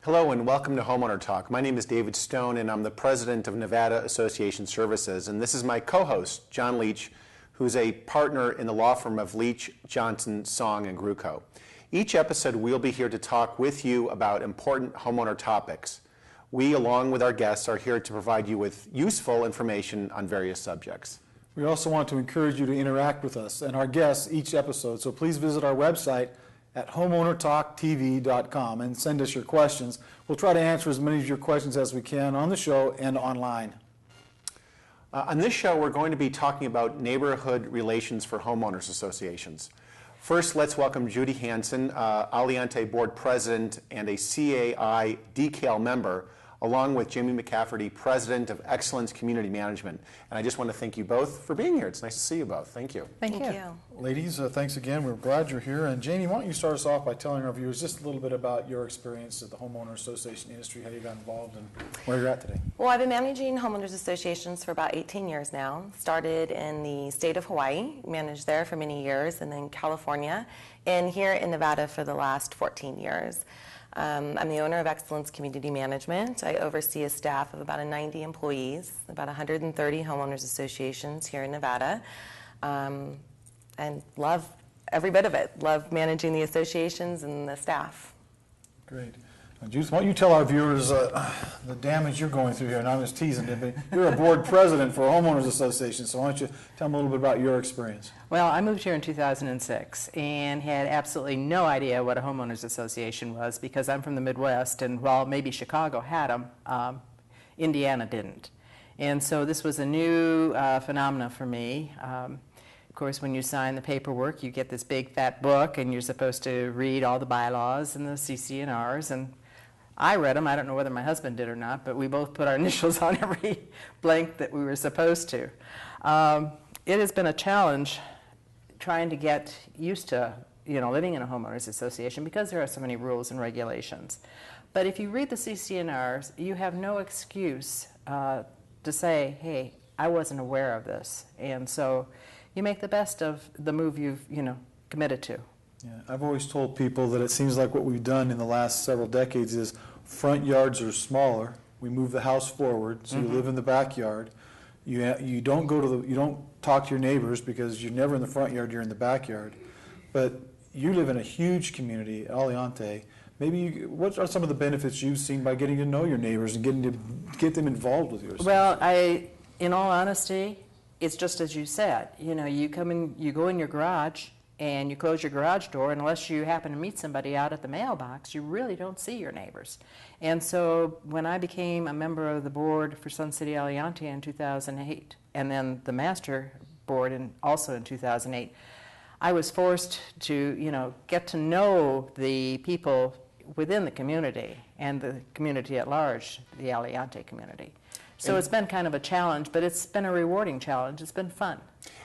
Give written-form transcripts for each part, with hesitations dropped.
Hello and welcome to Homeowner Talk. My name is David Stone and I'm the president of Nevada Association Services, and this is my co-host, John Leach, who's a partner in the law firm of Leach, Johnson, Song, and Gruco. Each episode we'll be here to talk with you about important homeowner topics. We, along with our guests, are here to provide you with useful information on various subjects. We also want to encourage you to interact with us and our guests each episode, so please visit our website at homeownertalktv.com and send us your questions. We'll try to answer as many of your questions as we can on the show and online. On this show, we're going to be talking about neighborhood relations for homeowners associations. First, let's welcome Judith Hanson, Aliante board president and a CAI DCAL member, along with Jamie McCafferty, president of Excellence Community Management. And I just want to thank you both for being here. It's nice to see you both. Thank you. Thank you. Ladies, thanks again. We're glad you're here. And Jamie, why don't you start us off by telling our viewers just a little bit about your experience at the homeowner association industry, how you got involved, and where you're at today. Well, I've been managing homeowners associations for about 18 years now. Started in the state of Hawaii, managed there for many years, and then California, and here in Nevada for the last 14 years. I'm the owner of Excellence Community Management. I oversee a staff of about 90 employees, about 130 homeowners associations here in Nevada, and love every bit of it. Love managing the associations and the staff. Great. Judith, why don't you tell our viewers the damage you're going through here? And I'm just teasing you, but you're a board president for a homeowners association, so why don't you tell them a little bit about your experience? Well, I moved here in 2006 and had absolutely no idea what a homeowners association was because I'm from the Midwest, and while maybe Chicago had them, Indiana didn't. And so this was a new phenomena for me. Of course, when you sign the paperwork, you get this big fat book, and you're supposed to read all the bylaws and the CC&Rs, and I read them. I don't know whether my husband did or not, but we both put our initials on every blank that we were supposed to. It has been a challenge trying to get used to, living in a homeowners association because there are so many rules and regulations. But if you read the CC&Rs, you have no excuse to say, hey, I wasn't aware of this. And so you make the best of the move you've, committed to. Yeah, I've always told people that it seems like what we've done in the last several decades is front yards are smaller. We move the house forward, so you live in the backyard. You don't talk to your neighbors because you're never in the front yard. You're in the backyard. But you live in a huge community, Aliante. What are some of the benefits you've seen by getting to know your neighbors and getting to get them involved with yours? Well, in all honesty, it's just as you said. You come in, you go in your garage, and you close your garage door, and unless you happen to meet somebody out at the mailbox, you really don't see your neighbors. And so when I became a member of the board for Sun City Aliante in 2008, and then the master board also in 2008, I was forced to, get to know the people within the community and the community at large, the Aliante community. So it's been kind of a challenge, but it's been a rewarding challenge. It's been fun.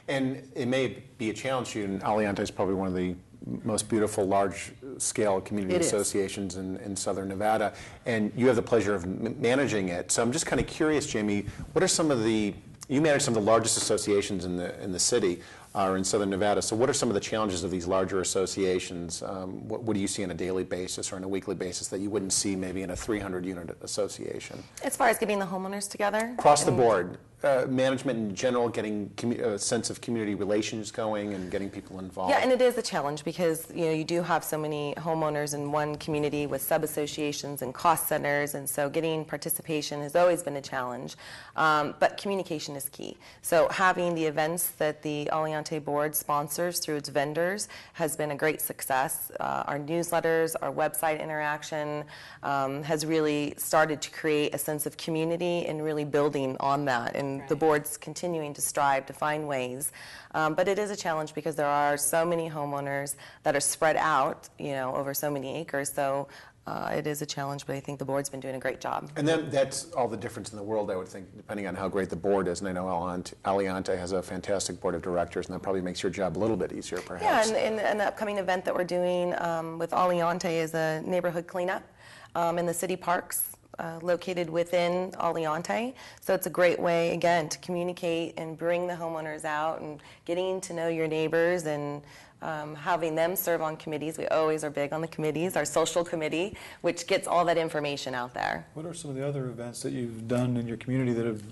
And it may be a challenge to you, and Aliante is probably one of the most beautiful large-scale community associations in southern Nevada, and you have the pleasure of managing it. So I'm just kind of curious, Jamie, what are some of the, you manage some of the largest associations in the city, or in southern Nevada, so what are some of the challenges of these larger associations? What do you see on a daily basis or on a weekly basis that you wouldn't see maybe in a 300-unit association? As far as getting the homeowners together? Across the board. Management in general, getting a sense of community relations going and getting people involved. Yeah, and it is a challenge because you do have so many homeowners in one community with sub-associations and cost centers, and so getting participation has always been a challenge. But communication is key. So having the events that the Aliante board sponsors through its vendors has been a great success. Our newsletters, our website interaction has really started to create a sense of community and really building on that. And the board's continuing to strive to find ways. But it is a challenge because there are so many homeowners that are spread out, over so many acres. So it is a challenge, but I think the board's been doing a great job. And then that's all the difference in the world, I would think, depending on how great the board is. And I know Aliante has a fantastic board of directors, and that probably makes your job a little bit easier, perhaps. Yeah, and the upcoming event that we're doing with Aliante is a neighborhood cleanup in the city parks. Located within Aliante. So it's a great way, again, to communicate and bring the homeowners out and getting to know your neighbors and having them serve on committees. We always are big on the committees, our social committee, which gets all that information out there. What are some of the other events that you've done in your community that have...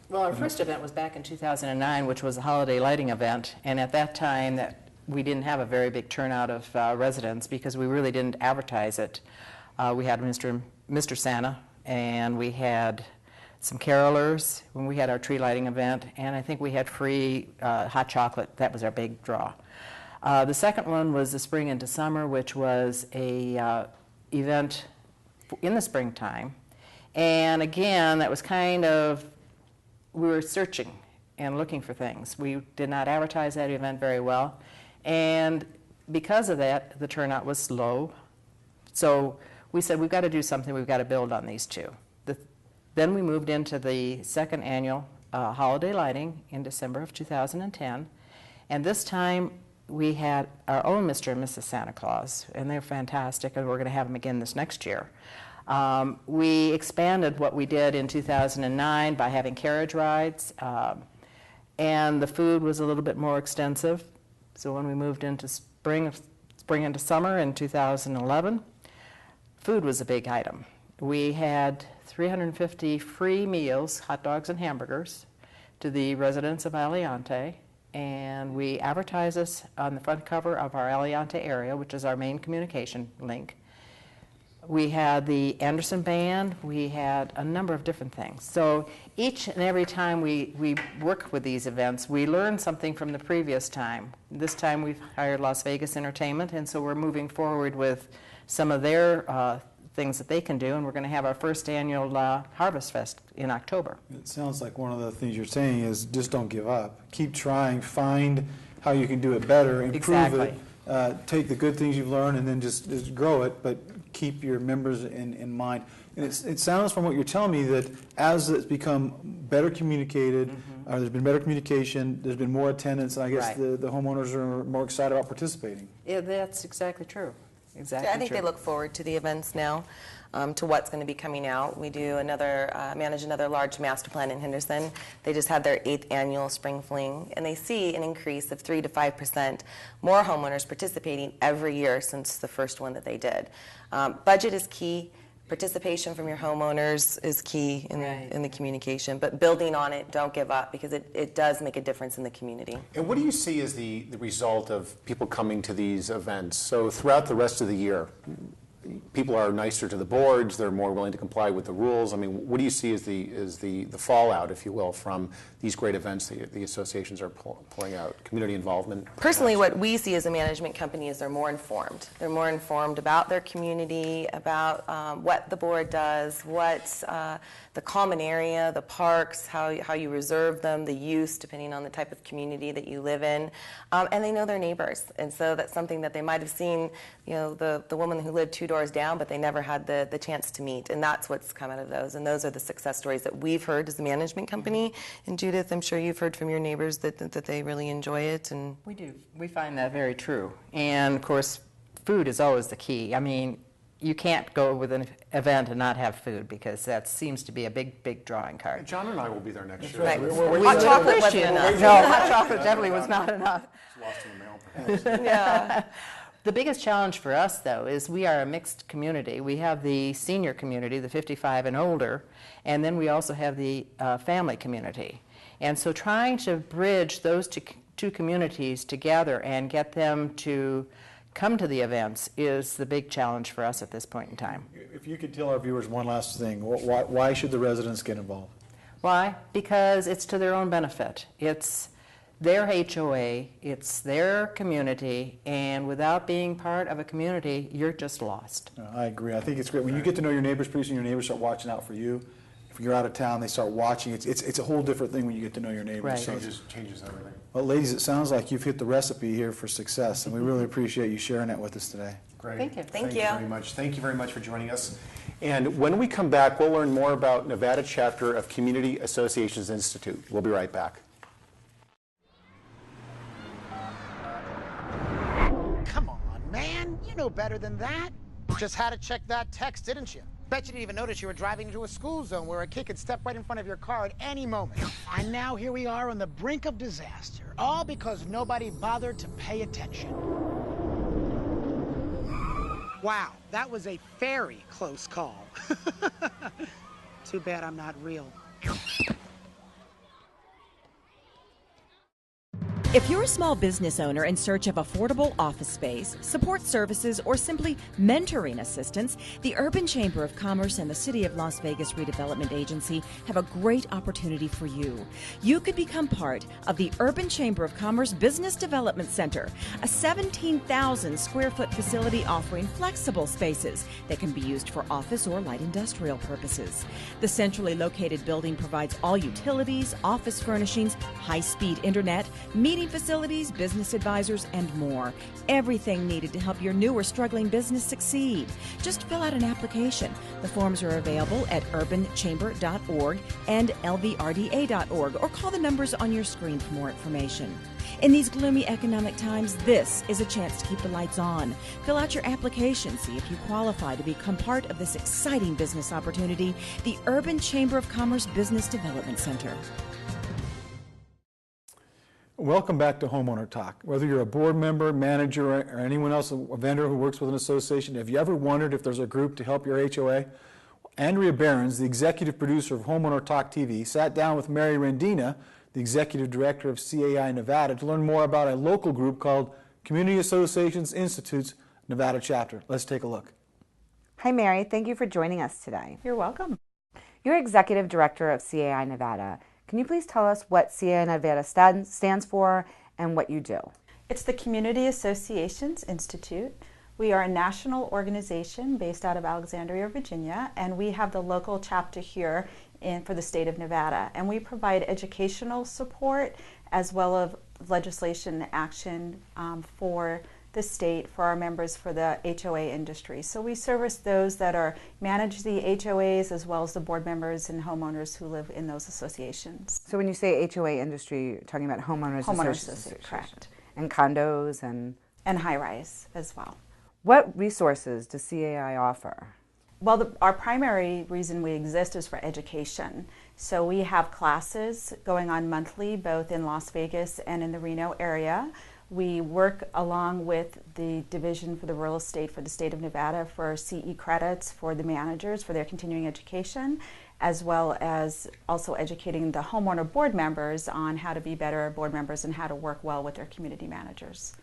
Well, our first event was back in 2009, which was a holiday lighting event, and at that time we didn't have a very big turnout of residents because we really didn't advertise it. We had Mr. Santa, and we had some carolers when we had our tree lighting event, and I think we had free hot chocolate. That was our big draw. The second one was the Spring into Summer, which was a event in the springtime. And again, that was kind of, we were searching and looking for things. We did not advertise that event very well. And because of that, the turnout was low. So we said, we've got to do something. We've got to build on these two. Then we moved into the second annual holiday lighting in December of 2010. And this time, we had our own Mr. and Mrs. Santa Claus, and they're fantastic, and we're going to have them again this next year. We expanded what we did in 2009 by having carriage rides, and the food was a little bit more extensive. So when we moved into spring into summer in 2011, food was a big item. We had 350 free meals, hot dogs and hamburgers, to the residents of Aliante, and we advertise this on the front cover of our Aliante area, which is our main communication link. We had the Anderson Band. We had a number of different things. So each and every time we work with these events, we learn something from the previous time. This time we've hired Las Vegas Entertainment, and so we're moving forward with some of their things that they can do, and we're going to have our first annual Harvest Fest in October. It sounds like one of the things you're saying is just don't give up. Keep trying, find how you can do it better, improve it, take the good things you've learned and then just grow it, but keep your members in mind. And it sounds from what you're telling me that as it's become better communicated, there's been better communication, there's been more attendance, and I guess the homeowners are more excited about participating. Yeah, that's exactly true. Exactly. I think they look forward to the events now, to what's going to be coming out. We do manage another large master plan in Henderson. They just had their 8th annual Spring Fling, and they see an increase of 3 to 5% more homeowners participating every year since the first one that they did. Budget is key. Participation from your homeowners is key in the communication, but building on it, don't give up, because it does make a difference in the community. And what do you see as the result of people coming to these events? So throughout the rest of the year, people are nicer to the boards, they're more willing to comply with the rules. I mean, what do you see as the fallout, if you will, from these great events that the associations are pulling out? Community involvement? Personally, what we see as a management company is they're more informed. They're more informed about their community, about what the board does, what the common area, the parks, how you reserve them, the use, depending on the type of community that you live in, and they know their neighbors. And so that's something that they might have seen, the woman who lived 2 doors down, but they never had the chance to meet. And that's what's come out of those. And those are the success stories that we've heard as a management company. And Judith, I'm sure you've heard from your neighbors that they really enjoy it. And we do. We find that very true. And of course, food is always the key. I mean, you can't go with an event and not have food, because that seems to be a big drawing card. John and I will be there next year. Right. Hot chocolate wasn't enough. No, hot chocolate definitely was not enough. It's lost in the mail, perhaps. yeah. The biggest challenge for us, though, is we are a mixed community. We have the senior community, the 55 and older, and then we also have the family community. And so trying to bridge those two communities together and get them to come to the events is the big challenge for us at this point in time. If you could tell our viewers one last thing, why should the residents get involved? Why? Because it's to their own benefit. It's their HOA, it's their community, and without being part of a community, you're just lost. I agree. I think it's great. When you get to know your neighbors, pretty soon your neighbors start watching out for you. If you're out of town, they start watching. It's a whole different thing when you get to know your neighbors. Right. So Changes everything. well, ladies, it sounds like you've hit the recipe here for success, and we really appreciate you sharing that with us today. Great. Thank you. Thank you. Very much. Thank you very much for joining us. And when we come back, we'll learn more about Nevada chapter of Community Associations Institute. We'll be right back. Come on, man. You know better than that. Just had to check that text, didn't you? Bet you didn't even notice you were driving into a school zone where a kid could step right in front of your car at any moment. And now here we are on the brink of disaster, all because nobody bothered to pay attention. Wow, that was a very close call. Too bad I'm not real. If you're a small business owner in search of affordable office space, support services, or simply mentoring assistance, the Urban Chamber of Commerce and the City of Las Vegas Redevelopment Agency have a great opportunity for you. You could become part of the Urban Chamber of Commerce Business Development Center, a 17,000 square foot facility offering flexible spaces that can be used for office or light industrial purposes. The centrally located building provides all utilities, office furnishings, high-speed internet, meeting facilities, business advisors, and more. Everything needed to help your new or struggling business succeed. Just fill out an application. The forms are available at urbanchamber.org and lvrda.org, or call the numbers on your screen for more information. In these gloomy economic times, this is a chance to keep the lights on. Fill out your application, see if you qualify to become part of this exciting business opportunity, the Urban Chamber of Commerce Business Development Center. Welcome back to Homeowner Talk. Whether you're a board member, manager, or anyone else, a vendor who works with an association, have you ever wondered if there's a group to help your HOA? Andrea Behrens, the executive producer of Homeowner Talk TV, sat down with Mary Rendina, the executive director of CAI-Nevada, to learn more about a local group called Community Associations Institute's Nevada chapter. Let's take a look. Hi, Mary. Thank you for joining us today. You're welcome. You're executive director of CAI-Nevada. Can you please tell us what CAI-Nevada stands for and what you do? It's the Community Associations Institute. We are a national organization based out of Alexandria, Virginia, and we have the local chapter here for the state of Nevada. And we provide educational support as well as legislation action for the state, for our members, for the HOA industry. So we service those that manage the HOAs as well as the board members and homeowners who live in those associations. So when you say HOA industry, you're talking about homeowners associations, correct. And condos and high-rise as well. What resources does CAI offer? Well, our primary reason we exist is for education. So we have classes going on monthly, both in Las Vegas and in the Reno area. We work along with the Division for the Real Estate for the state of Nevada for CE credits for the managers for their continuing education, as well as also educating the homeowner board members on how to be better board members and how to work well with their community managers.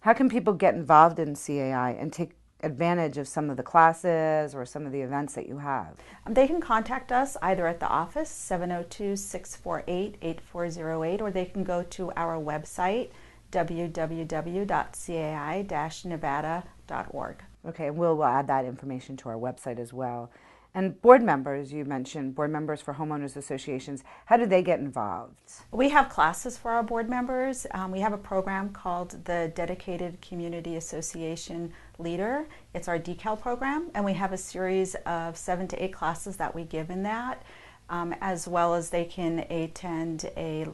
How can people get involved in CAI and take advantage of some of the classes or some of the events that you have? They can contact us either at the office, 702-648-8408, or they can go to our website, www.cai-nevada.org. Okay, we'll add that information to our website as well. And board members, you mentioned board members for homeowners associations. How do they get involved? We have classes for our board members. We have a program called the Dedicated Community Association Leader. It's our decal program, and we have a series of 7 to 8 classes that we give in that. As well as they can attend a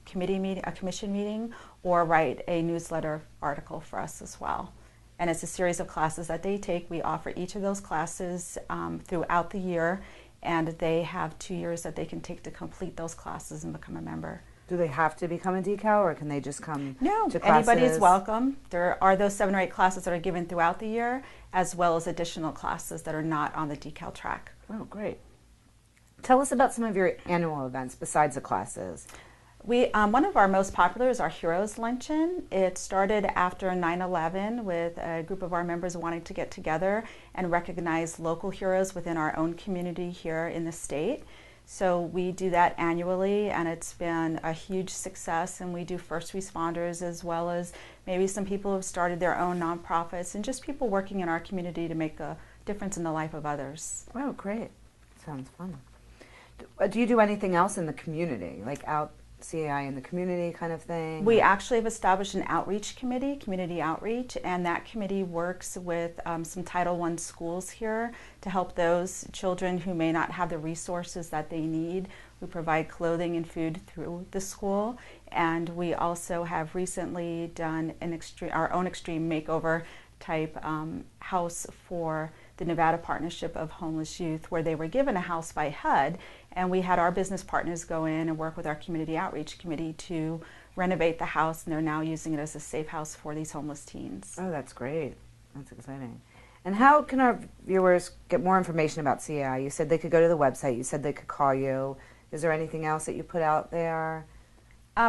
commission meeting, or write a newsletter article for us as well. And it's a series of classes that they take. We offer each of those classes throughout the year, and they have 2 years that they can take to complete those classes and become a member. Do they have to become a decal, or can they just come to classes? Anybody is welcome. There are those 7 or 8 classes that are given throughout the year, as well as additional classes that are not on the decal track. Oh, great. Tell us about some of your annual events besides the classes. One of our most popular is our Heroes Luncheon. It started after 9/11 with a group of our members wanting to get together and recognize local heroes within our own community here in the state. So we do that annually, and it's been a huge success, and we do first responders as well as maybe some people who have started their own nonprofits and just people working in our community to make a difference in the life of others. Wow, great. Sounds fun. Do you do anything else in the community, like out CAI in the community kind of thing? We actually have established an outreach committee, community outreach, and that committee works with some Title I schools here to help those children who may not have the resources that they need. We provide clothing and food through the school, and we also have recently done our own extreme makeover type house for the Nevada Partnership of Homeless Youth, where they were given a house by HUD, and we had our business partners go in and work with our community outreach committee to renovate the house, and they're now using it as a safe house for these homeless teens. Oh, that's great. That's exciting. And how can our viewers get more information about CAI? You said they could go to the website. You said they could call you. Is there anything else that you put out there?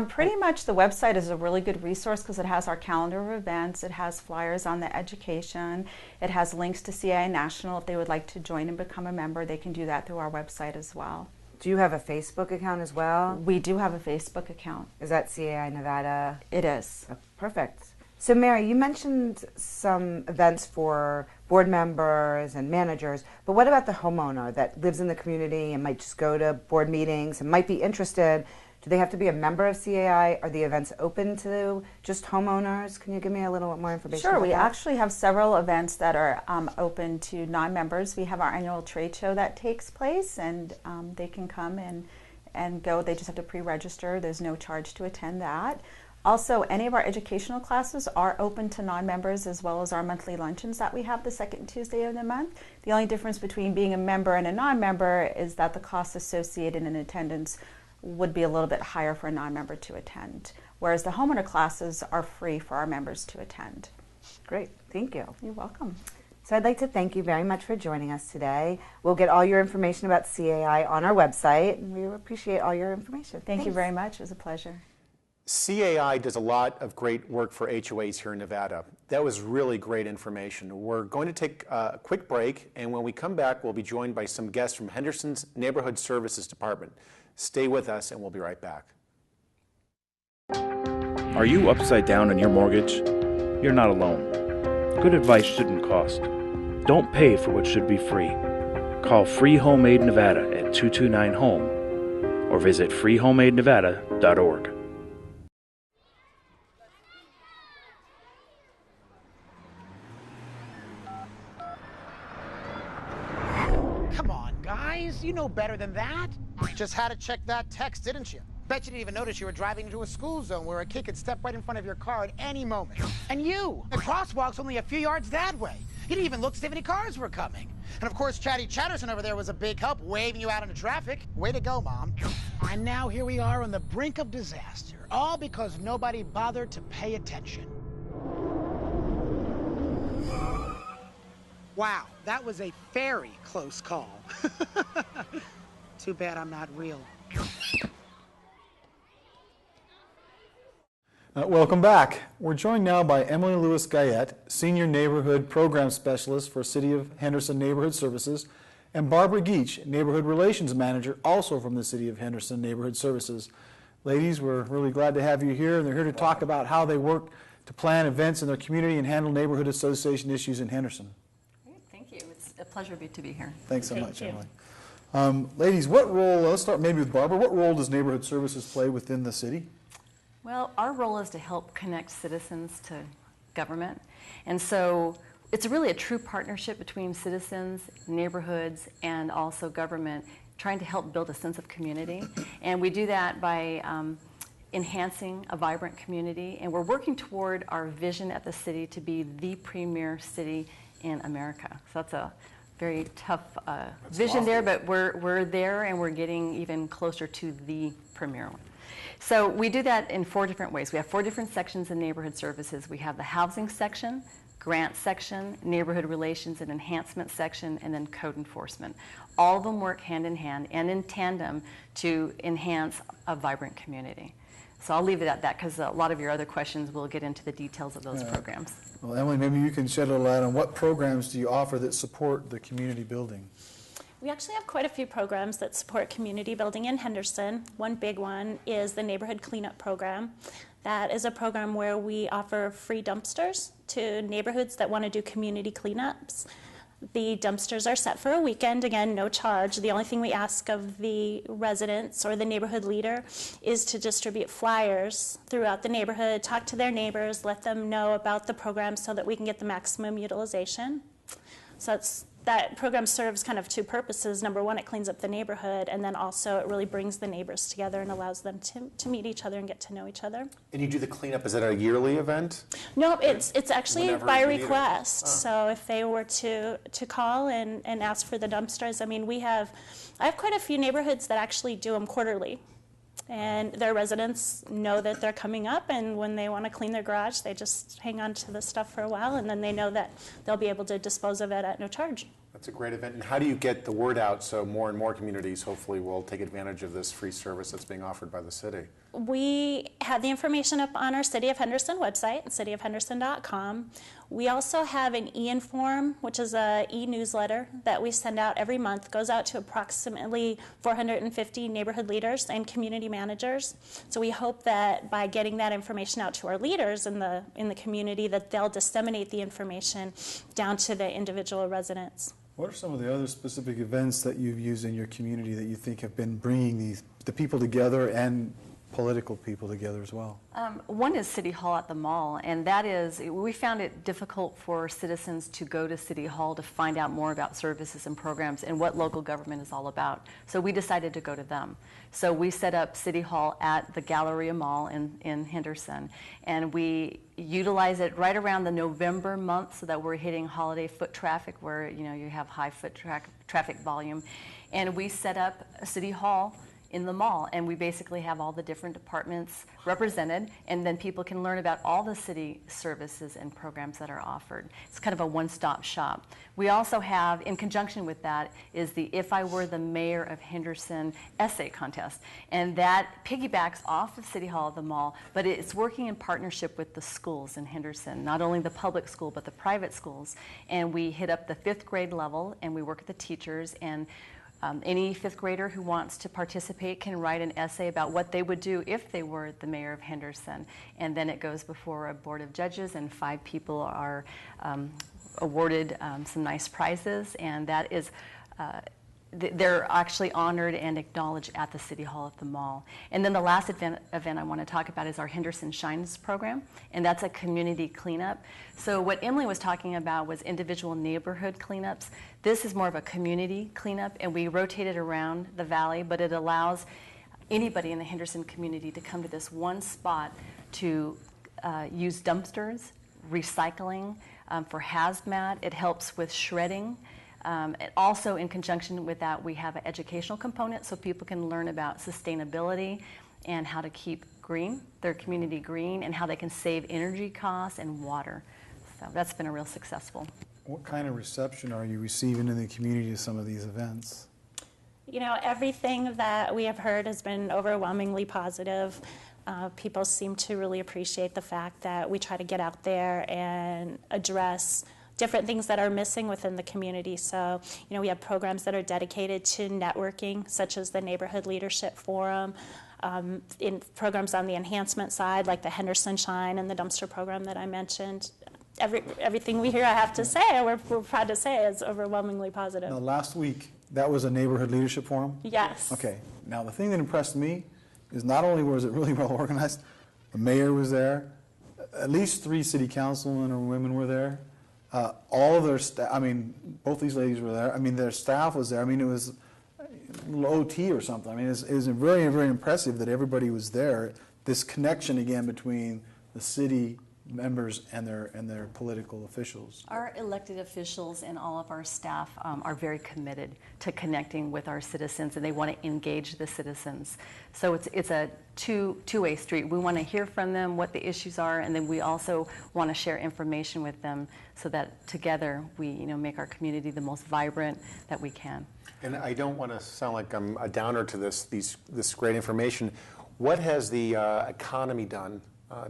Pretty much the website is a really good resource because it has our calendar of events, it has flyers on the education, it has links to CAI National. If they would like to join and become a member, they can do that through our website as well. Do you have a Facebook account as well? We do have a Facebook account. Is that CAI-Nevada? It is. Oh, perfect. So Mary, you mentioned some events for board members and managers, but what about the homeowner that lives in the community and might just go to board meetings and might be interested? Do they have to be a member of CAI? Are the events open to just homeowners? Can you give me a little more information? Sure, about we that? actually have several events that are open to non-members. We have our annual trade show that takes place, and they can come and go. They just have to pre-register. There's no charge to attend that. Also, any of our educational classes are open to non-members, as well as our monthly luncheons that we have the second Tuesday of the month. The only difference between being a member and a non-member is that the costs associated in attendance would be a little bit higher for a non-member to attend, whereas the homeowner classes are free for our members to attend. Great, thank you. You're welcome. So I'd like to thank you very much for joining us today. We'll get all your information about CAI on our website, and we appreciate all your information. Thank you very much. It was a pleasure. CAI does a lot of great work for HOAs here in Nevada. That was really great information. We're going to take a quick break, and when we come back, we'll be joined by some guests from Henderson's Neighborhood Services Department. Stay with us, and we'll be right back. Are you upside down in your mortgage? You're not alone. Good advice shouldn't cost. Don't pay for what should be free. Call Free Home Aid Nevada at 229-HOME or visit freehomeaidnevada.org. Come on, guys. You know better than that. Just had to check that text, didn't you? Bet you didn't even notice you were driving into a school zone where a kid could step right in front of your car at any moment. And you! The crosswalk's only a few yards that way. You didn't even look to see if any cars were coming. And of course, Chatty Chatterson over there was a big help waving you out into traffic. Way to go, Mom. And now here we are on the brink of disaster, all because nobody bothered to pay attention. Wow, that was a very close call. Too bad I'm not real. Welcome back. We're joined now by Emily Lewis-Guyette, Senior Neighborhood Program Specialist for City of Henderson Neighborhood Services, and Barbara Geach, Neighborhood Relations Manager, also from the City of Henderson Neighborhood Services. Ladies, we're really glad to have you here, and they're here to talk about how they work to plan events in their community and handle neighborhood association issues in Henderson. Great, thank you. It's a pleasure to be here. Thanks so much, Emily. Ladies, what role, let's start maybe with Barbara, what role does Neighborhood Services play within the city? Well, our role is to help connect citizens to government. And so it's really a true partnership between citizens, neighborhoods, and also government, trying to help build a sense of community. And we do that by enhancing a vibrant community. And we're working toward our vision at the city to be the premier city in America. So that's a very tough vision there, but we're there, and we're getting even closer to the premier one. So we do that in 4 different ways. We have 4 different sections in neighborhood services. We have the housing section, grant section, neighborhood relations and enhancement section, and then code enforcement. All of them work hand in hand and in tandem to enhance a vibrant community. So I'll leave it at that because a lot of your other questions will get into the details of those programs. Well, Emily, maybe you can shed a little light on what programs do you offer that support the community building? We actually have quite a few programs that support community building in Henderson. One big one is the Neighborhood Cleanup Program. That is a program where we offer free dumpsters to neighborhoods that want to do community cleanups. The dumpsters are set for a weekend, again, no charge. The only thing we ask of the residents or the neighborhood leader is to distribute flyers throughout the neighborhood, talk to their neighbors, let them know about the program so that we can get the maximum utilization. So that's that program serves kind of two purposes. Number one, it cleans up the neighborhood, and then also it really brings the neighbors together and allows them to meet each other and get to know each other. And you do the cleanup, is that a yearly event? No, it's actually Whenever by you need it. request. So if they were to call and ask for the dumpsters, I mean, I have quite a few neighborhoods that actually do them quarterly. And their residents know that they're coming up, and when they want to clean their garage, they just hang on to the stuff for a while, and then they know that they'll be able to dispose of it at no charge. That's a great event. And how do you get the word out so more and more communities hopefully will take advantage of this free service that's being offered by the city? We have the information up on our City of Henderson website, cityofhenderson.com. We also have an e-inform, which is an e-newsletter that we send out every month. Goes out to approximately 450 neighborhood leaders and community managers. So we hope that by getting that information out to our leaders in the community, that they'll disseminate the information down to the individual residents. What are some of the other specific events that you've used in your community that you think have been bringing the people together and political people together as well? One is City Hall at the mall, and that is, we found it difficult for citizens to go to City Hall to find out more about services and programs and what local government is all about. So we decided to go to them. So we set up City Hall at the Galleria Mall in Henderson, and we utilize it right around the November month so that we're hitting holiday foot traffic where you have high foot traffic volume. And we set up a City Hall in the mall, and we basically have all the different departments represented, and then people can learn about all the city services and programs that are offered. It's kind of a one-stop shop. We also have, in conjunction with that, is the If I Were the Mayor of Henderson essay contest, and that piggybacks off of City Hall at the mall, but it's working in partnership with the schools in Henderson, not only the public school but the private schools, and we hit up the 5th grade level, and we work with the teachers, and any 5th grader who wants to participate can write an essay about what they would do if they were the mayor of Henderson. And then it goes before a board of judges, and 5 people are awarded some nice prizes. And that is, they're actually honored and acknowledged at the City Hall at the mall. And then the last event I want to talk about is our Henderson Shines program, and that's a community cleanup. So what Emily was talking about was individual neighborhood cleanups. This is more of a community cleanup, and we rotate it around the valley, but it allows anybody in the Henderson community to come to this one spot to use dumpsters, recycling, for hazmat. It helps with shredding. And also, in conjunction with that, we have an educational component so people can learn about sustainability and how to keep their community green, and how they can save energy costs and water. So that's been a real successful. What kind of reception are you receiving in the community to some of these events? Everything that we have heard has been overwhelmingly positive. People seem to really appreciate the fact that we try to get out there and address different things that are missing within the community. So, we have programs that are dedicated to networking, such as the Neighborhood Leadership Forum, in programs on the enhancement side, like the Henderson Shine and the dumpster program that I mentioned. Everything we hear, I have to say, we're proud to say, is overwhelmingly positive. Now, last week, that was a Neighborhood Leadership Forum? Yes. Okay. Now, the thing that impressed me is not only was it really well organized, the mayor was there, at least 3 city councilmen or women were there. All of their staff, both these ladies were there. Their staff was there. It was a little OT or something. It was very, very impressive that everybody was there. This connection again between the city members and their political officials. Our elected officials and all of our staff are very committed to connecting with our citizens, and they want to engage the citizens. So it's a two-way street. We want to hear from them what the issues are, and then we also want to share information with them so that together we make our community the most vibrant that we can. And I don't want to sound like I'm a downer to this great information. What has the economy done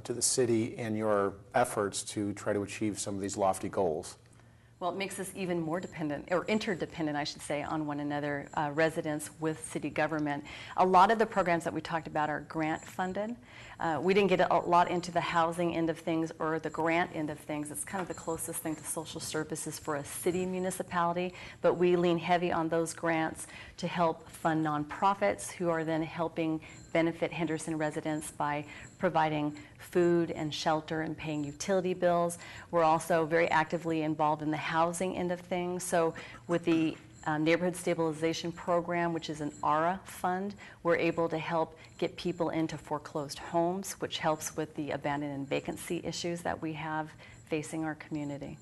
to the city and your efforts to try to achieve some of these lofty goals? Well, it makes us even more dependent, or interdependent, I should say, on one another, residents with city government. A lot of the programs that we talked about are grant funded. We didn't get a lot into the housing end of things or the grant end of things. It's kind of the closest thing to social services for a city municipality, but we lean heavy on those grants to help fund nonprofits who are then helping benefit Henderson residents by providing food and shelter and paying utility bills. We're also very actively involved in the housing end of things. So with the Neighborhood Stabilization Program, which is an ARA fund, we're able to help get people into foreclosed homes, which helps with the abandoned and vacancy issues that we have facing our community.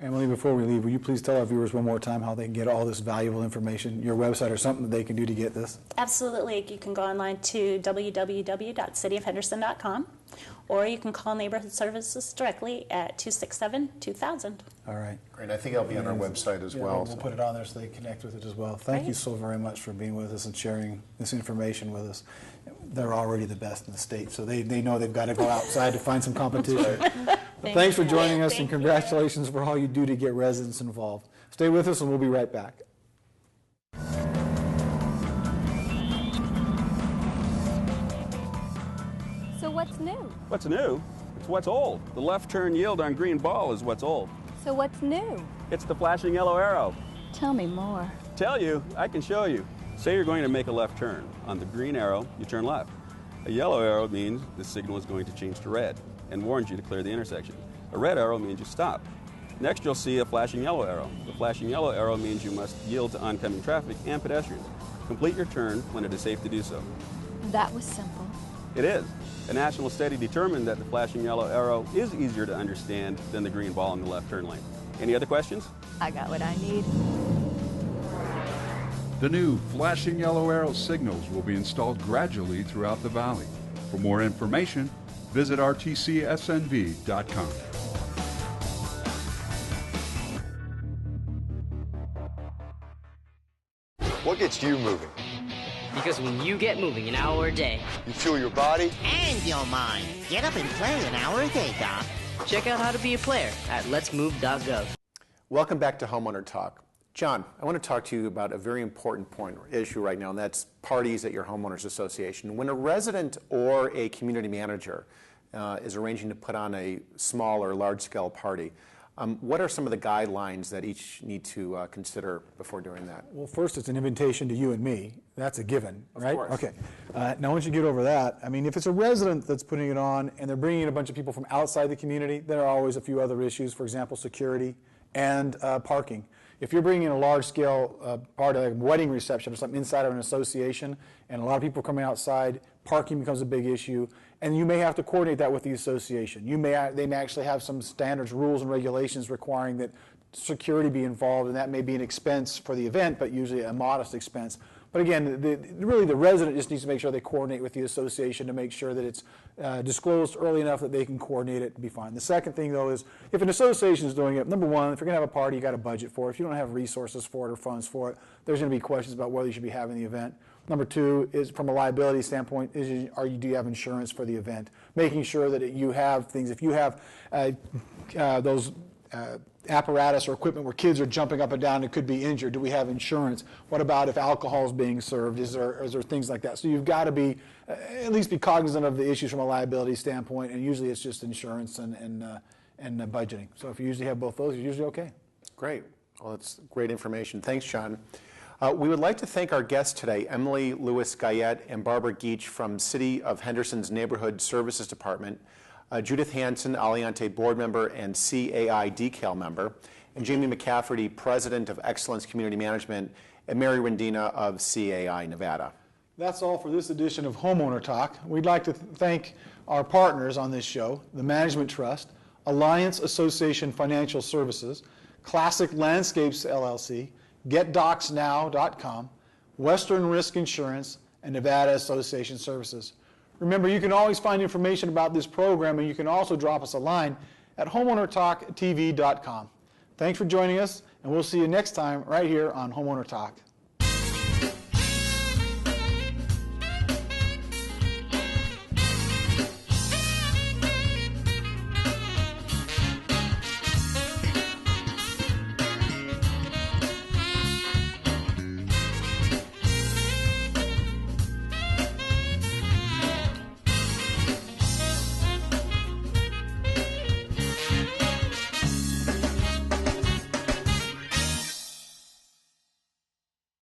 Emily, before we leave, will you please tell our viewers one more time how they can get all this valuable information, your website or something that they can do to get this? Absolutely. You can go online to www.cityofhenderson.com, or you can call Neighborhood Services directly at 267-2000. All right. Great. I think it'll be on our website as well. We'll put it on there so they connect with it as well. Thank you so very much for being with us and sharing this information with us. They're already the best in the state, so they know they've got to go outside to find some competition. Thanks for joining us, and congratulations for all you do to get residents involved. Stay with us, and we'll be right back. So what's new? What's new? It's what's old. The left turn yield on green ball is what's old. So what's new? It's the flashing yellow arrow. Tell me more. Tell you? I can show you. Say you're going to make a left turn. On the green arrow, you turn left. A yellow arrow means the signal is going to change to red and warns you to clear the intersection. A red arrow means you stop. Next, you'll see a flashing yellow arrow. The flashing yellow arrow means you must yield to oncoming traffic and pedestrians. Complete your turn when it is safe to do so. That was simple. It is. A national study determined that the flashing yellow arrow is easier to understand than the green ball in the left turn lane. Any other questions? I got what I need. The new flashing yellow arrow signals will be installed gradually throughout the valley. For more information, visit rtcsnv.com. What gets you moving? Because when you get moving an hour a day, you fuel your body and your mind. Get up and play an hour a day, Doc. Check out how to be a player at letsmove.gov. Welcome back to Homeowner Talk. John, I want to talk to you about a very important issue right now, and that's parties at your homeowners association. When a resident or a community manager is arranging to put on a small or large-scale party, what are some of the guidelines that each need to consider before doing that? Well, first, it's an invitation to you and me. That's a given, right? Of course. Okay. Now, once you get over that, I mean, if it's a resident that's putting it on and they're bringing in a bunch of people from outside the community, there are always a few other issues, for example, security and parking. If you're bringing in a large-scale part of a wedding reception or something inside of an association, and a lot of people are coming outside, parking becomes a big issue, and you may have to coordinate that with the association. They may actually have some standards, rules, and regulations requiring that security be involved, and that may be an expense for the event, but usually a modest expense. But again, really the resident just needs to make sure they coordinate with the association to make sure that it's disclosed early enough that they can coordinate it and be fine. The second thing, though, is if an association is doing it, number one, if you're going to have a party, you got to budget for it. If you don't have resources for it or funds for it, there's going to be questions about whether you should be having the event. Number two is, from a liability standpoint, do you have insurance for the event? Making sure that you have things. If you have those apparatus or equipment where kids are jumping up and down and could be injured, do we have insurance? What about if alcohol is being served? Is there things like that? So you've got to be at least be cognizant of the issues from a liability standpoint, and usually it's just insurance and budgeting. So if you usually have both those, you're usually okay. Great. Well, that's great information. Thanks, John. We would like to thank our guests today, Emily Lewis-Guyette and Barbara Geach from City of Henderson's Neighborhood Services Department, Judith Hanson, Aliante board member and CAI decal member, and Jamie McCafferty, president of Excellence Community Management, and Mary Rendina of CAI-Nevada. That's all for this edition of Homeowner Talk. We'd like to thank our partners on this show, the Management Trust, Alliance Association Financial Services, Classic Landscapes LLC, GetDocsNow.com, Western Risk Insurance, and Nevada Association Services. Remember, you can always find information about this program, and you can also drop us a line at homeownertalktv.com. Thanks for joining us, and we'll see you next time right here on Homeowner Talk.